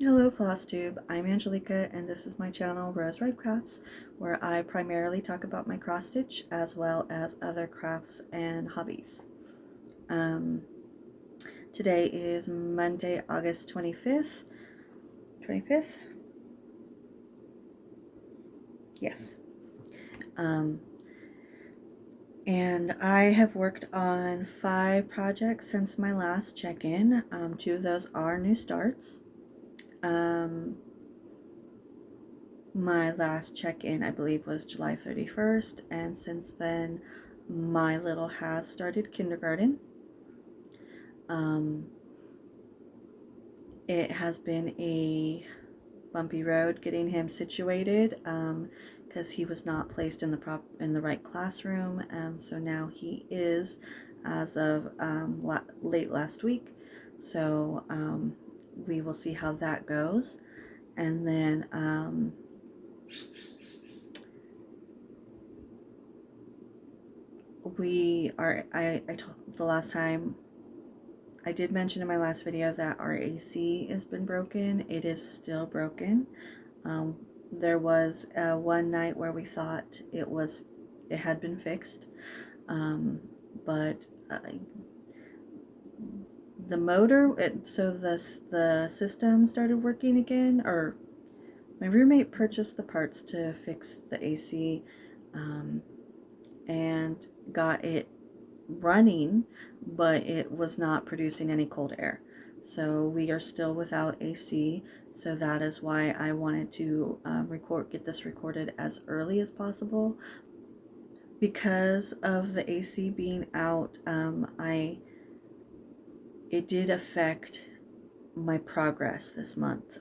Hello Flosstube, I'm Angelica and this is my channel Rose Red Crafts, where I primarily talk about my cross stitch as well as other crafts and hobbies. Today is Monday, August 25th. 25th? Yes. And I have worked on 5 projects since my last check-in. 2 of those are new starts. My last check-in, I believe, was July 31st, and since then, my little has started kindergarten. It has been a bumpy road getting him situated because he was not placed in the right classroom, so now he is as of late last week. So we will see how that goes, and then I told the last time I did mention in my last video that our AC has been broken. It is still broken. There was one night where we thought it had been fixed, but the motor, so the system started working again, or my roommate purchased the parts to fix the AC and got it running, but it was not producing any cold air. So we are still without AC, so that is why I wanted to get this recorded as early as possible. Because of the AC being out, it did affect my progress this month.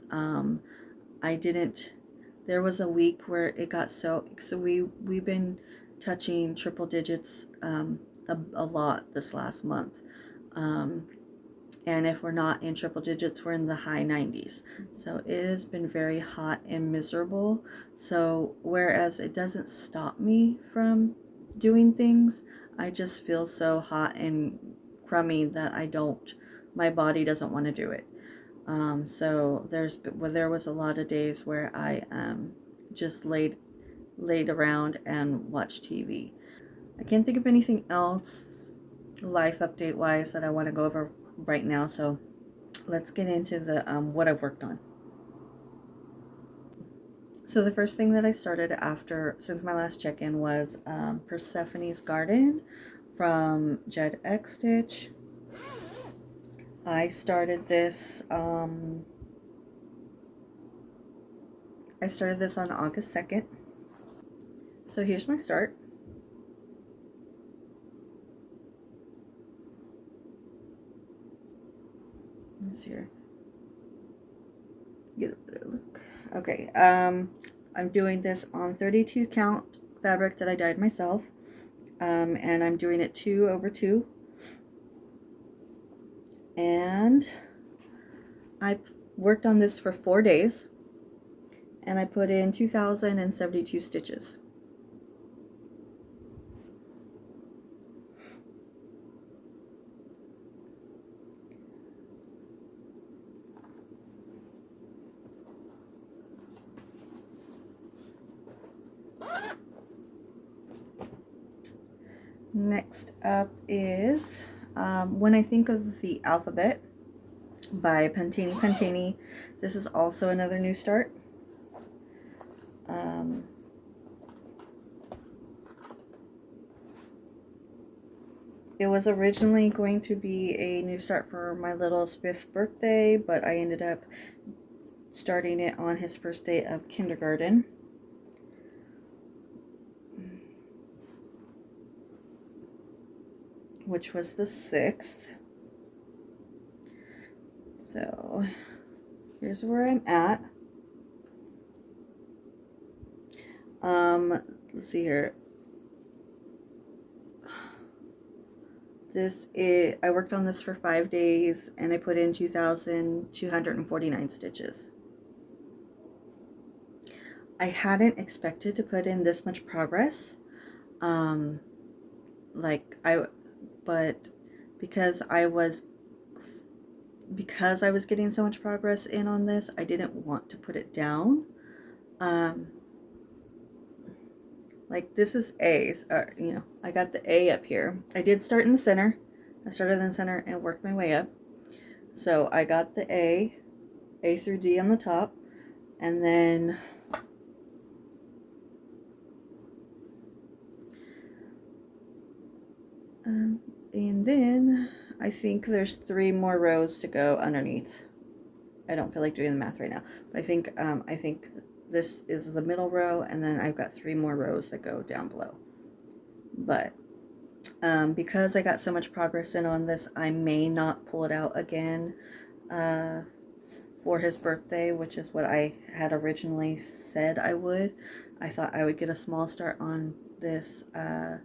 There was a week where it got so we've been touching triple digits a lot this last month, and if we're not in triple digits, we're in the high 90s. So it has been very hot and miserable. So whereas it doesn't stop me from doing things, I just feel so hot and crummy that my body doesn't want to do it. So there was a lot of days where I just laid around and watched TV. I can't think of anything else life update wise that I want to go over right now, so let's get into the what I've worked on. So the first thing that I started since my last check-in was Persephone's Garden from Jed X Stitch. I started this on August 2nd. So here's my start. Let's here. Get a better look. Okay, I'm doing this on 32 count fabric that I dyed myself, and I'm doing it 2 over 2, and I worked on this for 4 days, and I put in 2,072 stitches. Next up is When I Think of the Alphabet by Pantini Pantini. This is also another new start. It was originally going to be a new start for my little's 5th birthday, but I ended up starting it on his first day of kindergarten. Which was the 6th. So here's where I'm at. Let's see here. I worked on this for 5 days and I put in 2,249 stitches. I hadn't expected to put in this much progress. But because I was because I was getting so much progress in on this, I didn't want to put it down. Like this is A's, you know, I got the A up here. I did start in the center. I started in the center and worked my way up. So I got the A through D on the top, and then I think there's 3 more rows to go underneath. I don't feel like doing the math right now, but I think this is the middle row, and then I've got 3 more rows that go down below. But because I got so much progress in on this, I may not pull it out again for his birthday, which is what I had originally said I would. I thought I would get a small start on this. I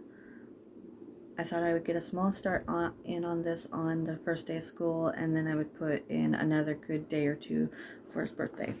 thought I would get a small start on this on the first day of school, and then I would put in another good day or 2 for his birthday.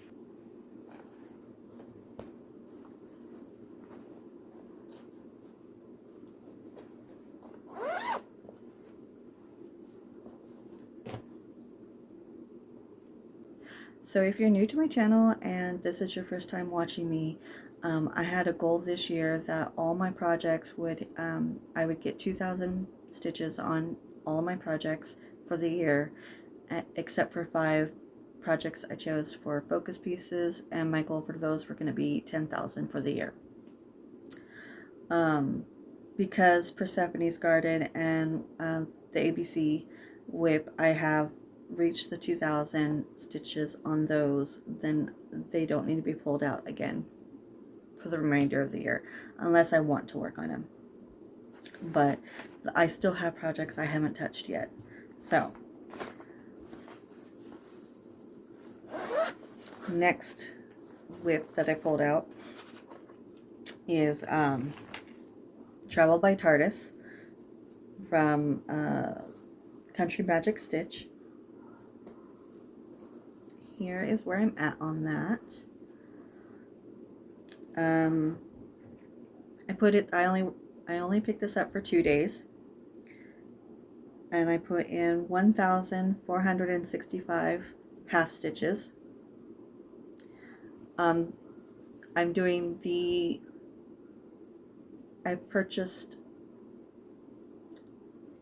So if you're new to my channel and this is your first time watching me, I had a goal this year that all my projects would, I would get 2,000 stitches on all my projects for the year, except for 5 projects I chose for focus pieces, and my goal for those were going to be 10,000 for the year. Because Persephone's Garden and the ABC whip, I have reached the 2,000 stitches on those, then they don't need to be pulled out again for the remainder of the year, unless I want to work on them. But I still have projects I haven't touched yet. So next whip that I pulled out is Travel by TARDIS from Country Magic Stitch. Here is where I'm at on that. I only picked this up for 2 days, and I put in 1,465 half stitches. I'm doing I purchased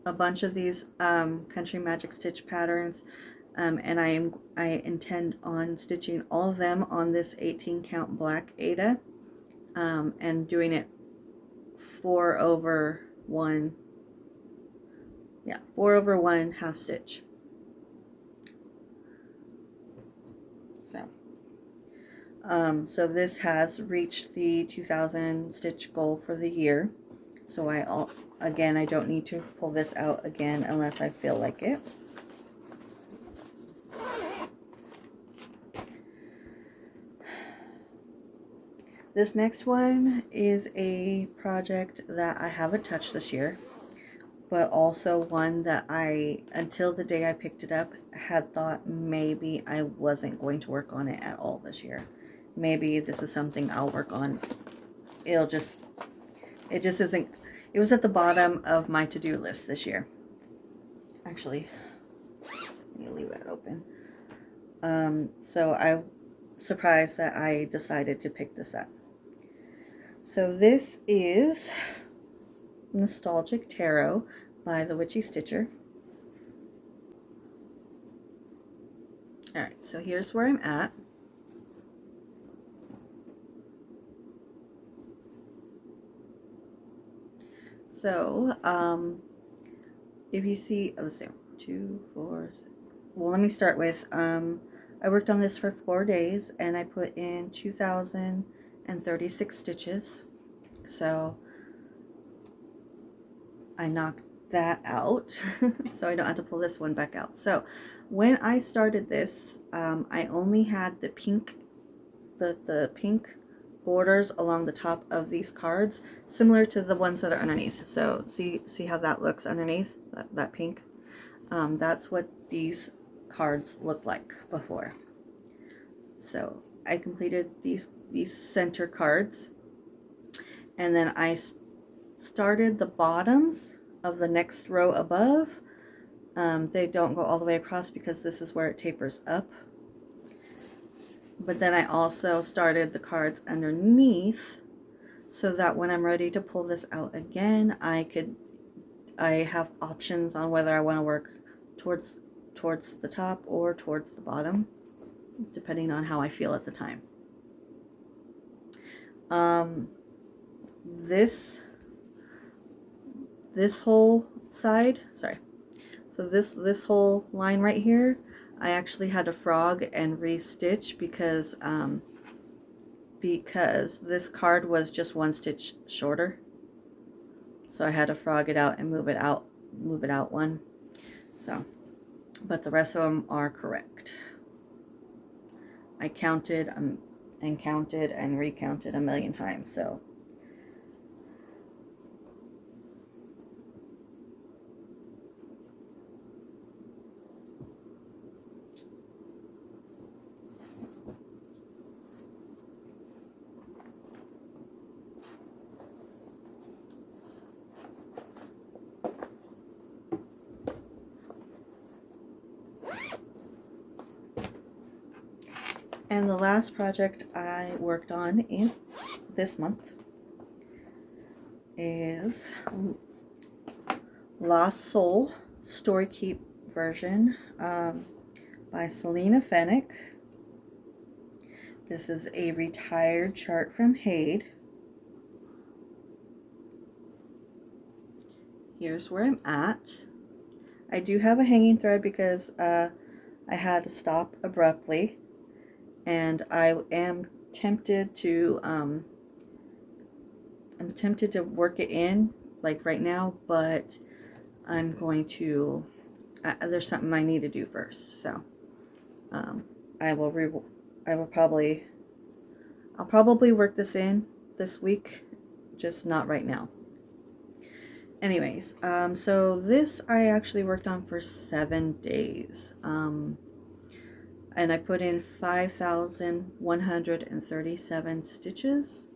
a bunch of these Country Magic Stitch patterns, and I intend on stitching all of them on this 18 count black Aida, and doing it 4 over 1 half stitch. So this has reached the 2,000 stitch goal for the year. So I don't need to pull this out again unless I feel like it. This next one is a project that I haven't touched this year, but also one that until the day I picked it up, had thought maybe I wasn't going to work on it at all this year. Maybe this is something I'll work on. It just isn't. It was at the bottom of my to-do list this year. Actually, let me leave that open. So I'm surprised that I decided to pick this up. So this is Nostalgic Tarot by the Witchy Stitcher. Alright, so here's where I'm at. So, if you see, let's see, 2, 4, 6. Well, let me start with, I worked on this for 4 days, and I put in 2,036 stitches. So I knocked that out, so I don't have to pull this one back out. So when I started this, I only had the pink, the pink borders along the top of these cards, similar to the ones that are underneath. So see how that looks underneath, that pink? That's what these cards looked like before. So I completed these center cards, and then I started the bottoms of the next row above They don't go all the way across because this is where it tapers up. But then I also started the cards underneath so that when I'm ready to pull this out again, I have options on whether I want to work towards the top or towards the bottom, depending on how I feel at the time. This whole side, sorry. So this whole line right here, I actually had to frog and re-stitch because this card was just one stitch shorter. So I had to frog it out and move it out one. So, but the rest of them are correct. I counted and counted and recounted a million times, so. And the last project I worked on in this month is Lost Soul Story Keep version by Selena Fennick. This is a retired chart from Haid. Here's where I'm at. I do have a hanging thread because I had to stop abruptly, and I am tempted to work it in like right now, but I'm going to there's something I need to do first, so I'll probably work this in this week, just not right now. Anyways, so this I actually worked on for 7 days, and I put in 5,137 stitches.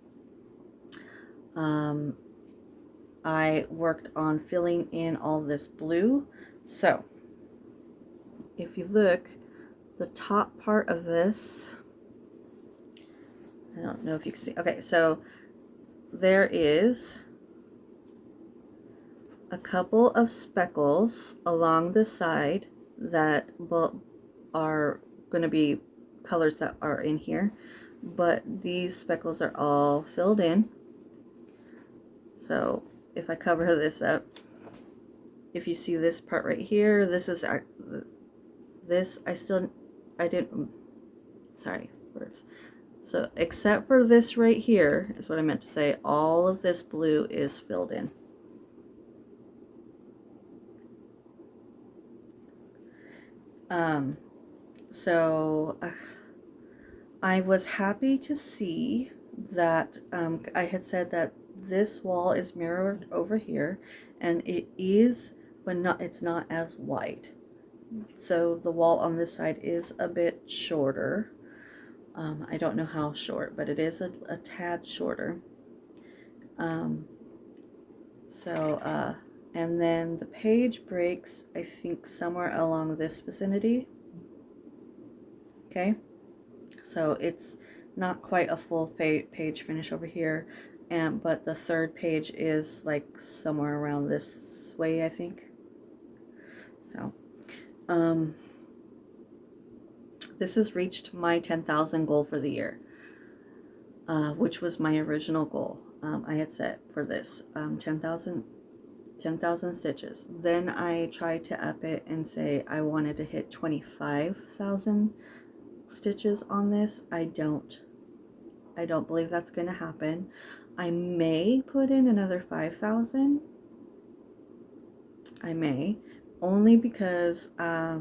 I worked on filling in all this blue. So if you look, the top part of this, I don't know if you can see. Okay, so there is a couple of speckles along the side that are going to be colors that are in here, but these speckles are all filled in. So if I cover this up, if you see this part right here, this is this I didn't, sorry, words. So except for this right here is what I meant to say, all of this blue is filled in. So I was happy to see that I had said that this wall is mirrored over here, and it is, but it's not as wide. So the wall on this side is a bit shorter. I don't know how short, but it is a tad shorter. And then the page breaks, I think, somewhere along this vicinity. Okay, so it's not quite a full page finish over here, but the third page is like somewhere around this way, I think. So this has reached my 10,000 goal for the year, which was my original goal. I had set for this 10,000 stitches. Then I tried to up it and say I wanted to hit 25,000 stitches on this. I don't believe that's going to happen. I may put in another 5,000. I may, only because I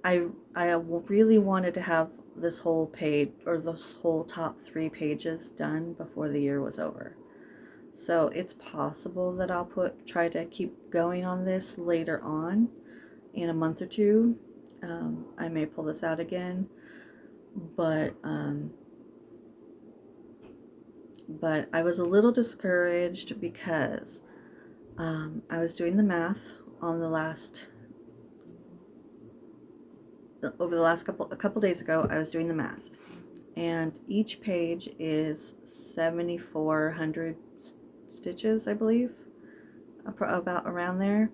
really wanted to have this whole page, or this whole top 3 pages done before the year was over. So it's possible that I'll try to keep going on this later on in a month or two. I may pull this out again, but I was a little discouraged because I was doing the math on the last over the last a couple days ago, I was doing the math, and each page is 7,400 stitches, I believe, about around there.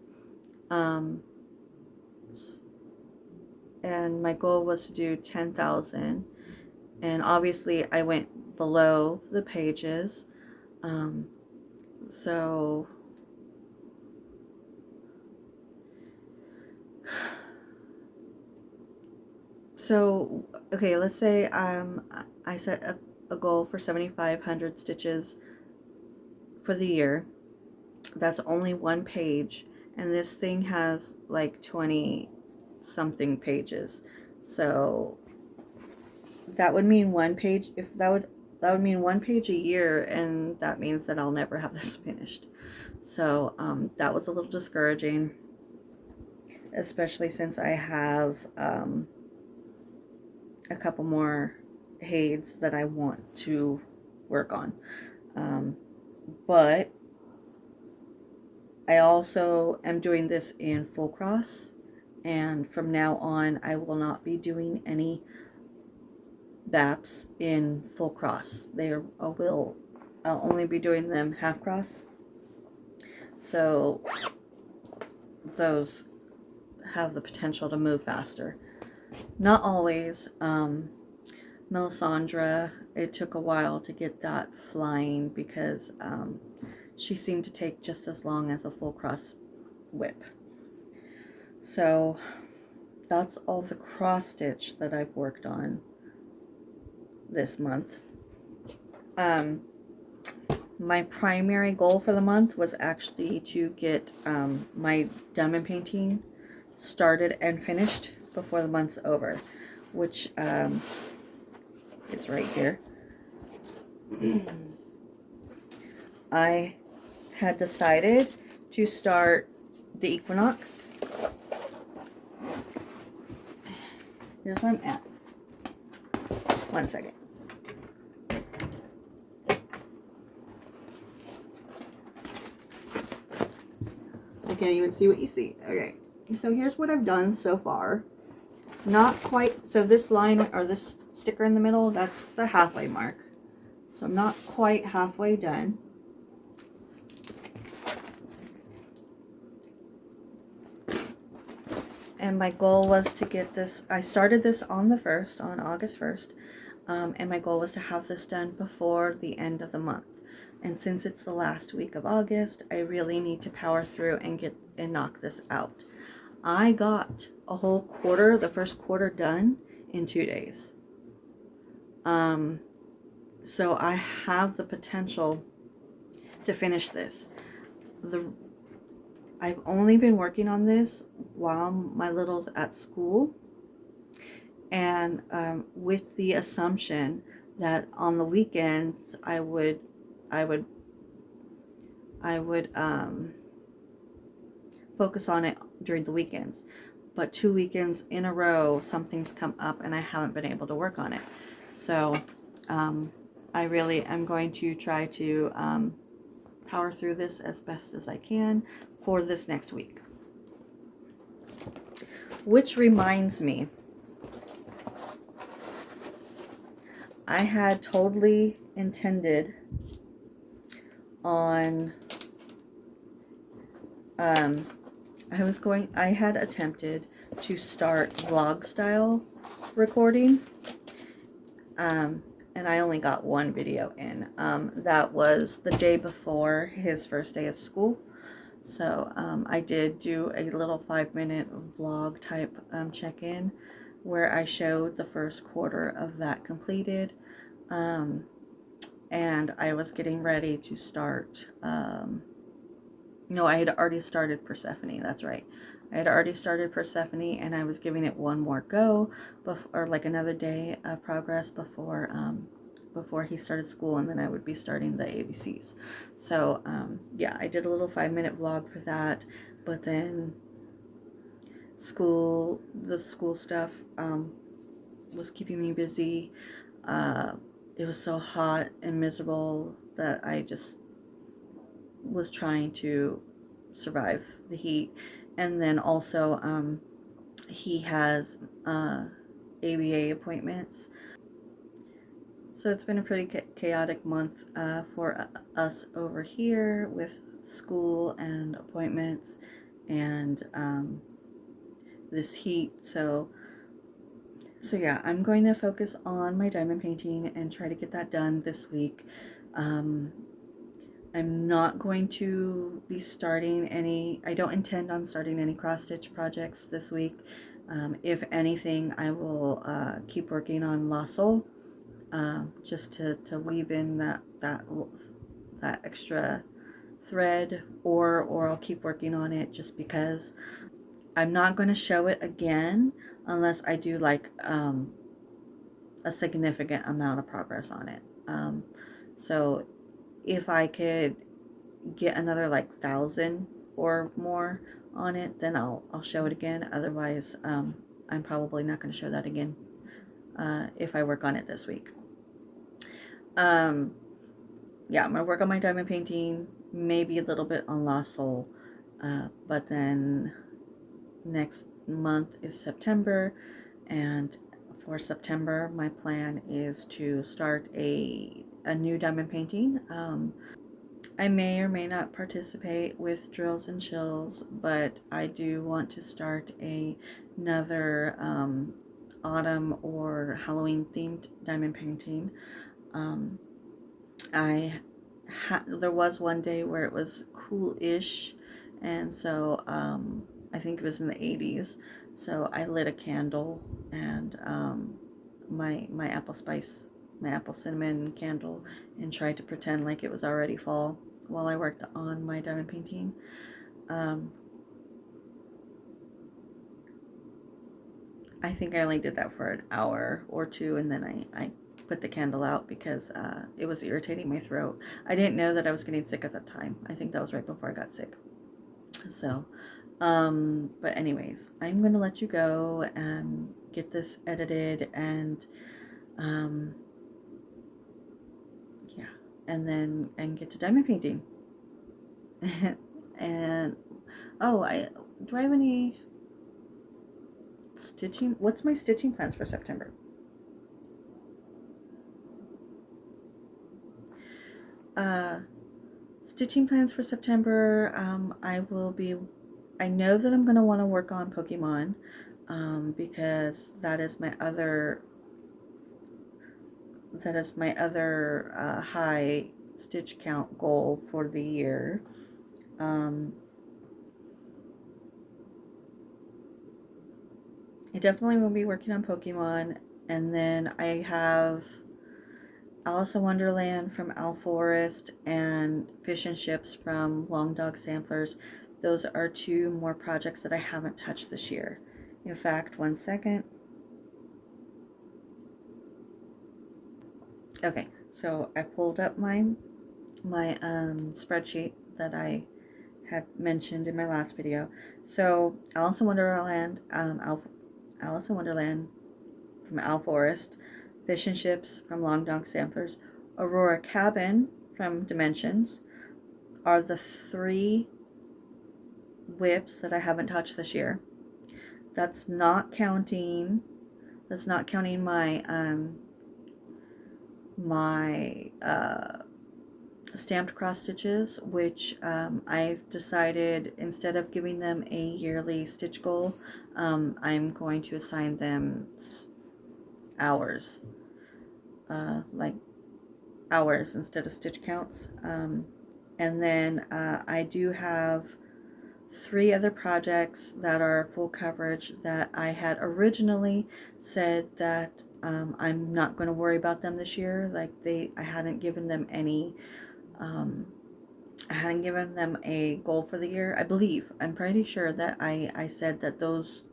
And my goal was to do 10,000, and obviously I went below the pages. So okay, let's say I set a goal for 7,500 stitches for the year. That's only one page, and this thing has like 20 something pages. So that would mean one page, if that would mean one page a year, and that means that I'll never have this finished. So that was a little discouraging, especially since I have a couple more heids that I want to work on. But I also am doing this in full cross, and from now on I will not be doing any BAPs in full cross. I'll only be doing them half cross. So those have the potential to move faster. Not always. Melisandre, it took a while to get that flying because she seemed to take just as long as a full cross whip. So that's all the cross stitch that I've worked on this month. My primary goal for the month was actually to get my diamond painting started and finished before the month's over, which is right here. I had decided to start the equinox. Here's where I'm at. 1 second. I can't even see what you see. Okay, so here's what I've done so far. Not quite, so this line or this sticker in the middle, that's the halfway mark. So I'm not quite halfway done. And my goal was to get this, I started this on the 1st, on August 1st, and my goal was to have this done before the end of the month. And since it's the last week of August, I really need to power through and knock this out. I got a whole quarter, the first quarter, done in 2 days. So I have the potential to finish this. I've only been working on this while my little's at school, and with the assumption that on the weekends I would focus on it during the weekends. But 2 weekends in a row, something's come up and I haven't been able to work on it. So I really am going to try to power through this as best as I can for this next week. Which reminds me, I had totally intended on I had attempted to start vlog style recording, and I only got one video in. That was the day before his first day of school. So I did do a little 5-minute vlog type check-in where I showed the first quarter of that completed, and I was getting ready to start no, I had already started Persephone. That's right. I had already started Persephone, and I was giving it one more go, or like another day of progress before he started school, and then I would be starting the ABCs. So yeah, I did a little 5-minute vlog for that, but then the school stuff was keeping me busy. It was so hot and miserable that I just was trying to survive the heat. And then also he has ABA appointments. So it's been a pretty chaotic month for us over here with school and appointments and this heat. So yeah, I'm going to focus on my diamond painting and try to get that done this week. I'm not going to be starting any, I don't intend on starting any cross stitch projects this week. If anything, I will keep working on La Sol, just to weave in that extra thread, or I'll keep working on it just because I'm not going to show it again unless I do like a significant amount of progress on it. So if I could get another like 1,000 or more on it, then I'll show it again. Otherwise, I'm probably not going to show that again if I work on it this week. Yeah, I'm going to work on my diamond painting, maybe a little bit on La Sol, but then next month is September, and for September my plan is to start a new diamond painting. I may or may not participate with drills and chills, but I do want to start another autumn or Halloween themed diamond painting. There was one day where it was cool-ish, and so I think it was in the 80s. So I lit a candle and my apple cinnamon candle, and tried to pretend like it was already fall while I worked on my diamond painting. I think I only did that for an hour or two, and then I put the candle out because it was irritating my throat. I didn't know that I was getting sick at that time. I think that was right before I got sick. So, but anyways, I'm going to let you go and get this edited and, yeah, and get to diamond painting. And, oh, do I have any stitching? What's my stitching plans for September? Stitching plans for September, I know that I'm going to want to work on Pokemon, because that is my other high stitch count goal for the year. I definitely will be working on Pokemon, and then I have Alice in Wonderland from Owl Forest and Fish and Ships from Long Dog Samplers. Those are two more projects that I haven't touched this year. In fact, one second. Okay, so I pulled up my spreadsheet that I had mentioned in my last video. So Alice in Wonderland, Alice in Wonderland from Owl Forest, Fish and Ships from Long Dog Samplers, Aurora Cabin from Dimensions are the 3 whips that I haven't touched this year. That's not counting my stamped cross stitches, which I've decided, instead of giving them a yearly stitch goal, I'm going to assign them hours, like hours instead of stitch counts. And then I do have 3 other projects that are full coverage that I had originally said that I'm not going to worry about them this year. Like I hadn't given them any, I hadn't given them a goal for the year. I'm pretty sure that I said that those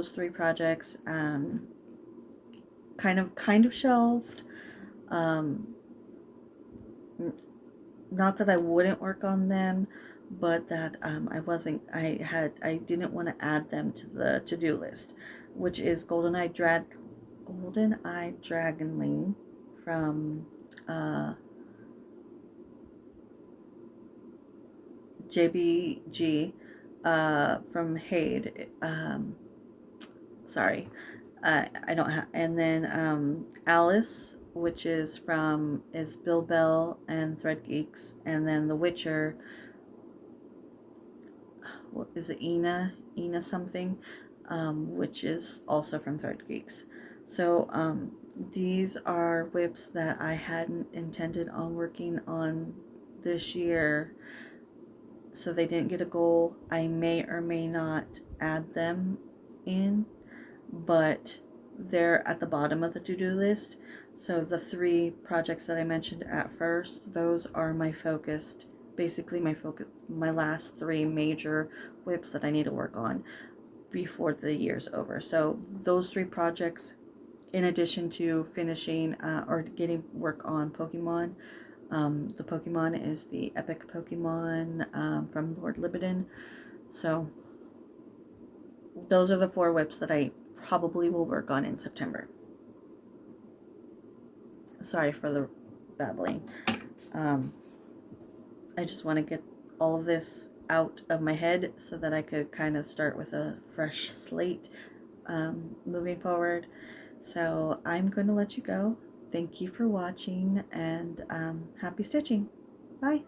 3 projects kind of shelved. Not that I wouldn't work on them, but that I didn't want to add them to the to-do list, which is Golden-Eye Dragonling from JBG, from Hade. Sorry, I don't have. And then Alice, which is Bill Bell and Thread Geeks, and then The Witcher. What is it? Ina something, which is also from Thread Geeks. So these are whips that I hadn't intended on working on this year, so they didn't get a goal. I may or may not add them in, but they're at the bottom of the to-do list. So the 3 projects that I mentioned at first, those are basically my last 3 major whips that I need to work on before the year's over. So those 3 projects, in addition to finishing or getting work on Pokemon. The Pokemon is the epic Pokemon from Lord Libidin. So those are the 4 whips that I probably will work on in September. Sorry for the babbling. I just want to get all of this out of my head so that I could kind of start with a fresh slate moving forward. So I'm going to let you go. Thank you for watching, and happy stitching. Bye.